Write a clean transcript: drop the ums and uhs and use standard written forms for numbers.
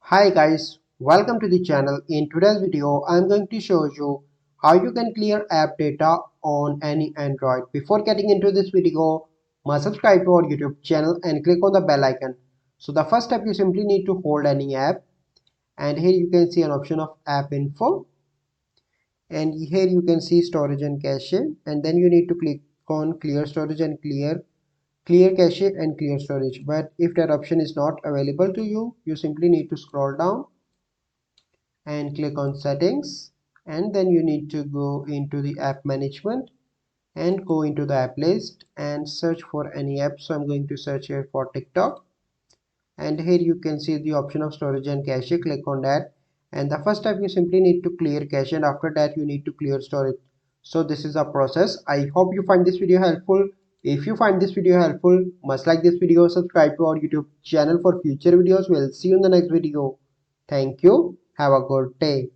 Hi guys, welcome to the channel. In today's video, I'm going to show you how you can clear app data on any Android. Before getting into this video, must subscribe to our YouTube channel and click on the bell icon. So the first step, you simply need to hold any app, and here you can see an option of app info, and here you can see storage and cache, and then you need to click on clear storage and clear cache and clear storage. But if that option is not available to you, you simply need to scroll down and click on settings, and then you need to go into the app management and go into the app list and search for any app. So I'm going to search here for TikTok, and here you can see the option of storage and cache. Click on that, and the first step, you simply need to clear cache, and after that you need to clear storage. So this is a process. I hope you find this video helpful. If you find this video helpful, must like this video, subscribe to our YouTube channel for future videos. We'll see you in the next video. Thank you. Have a good day.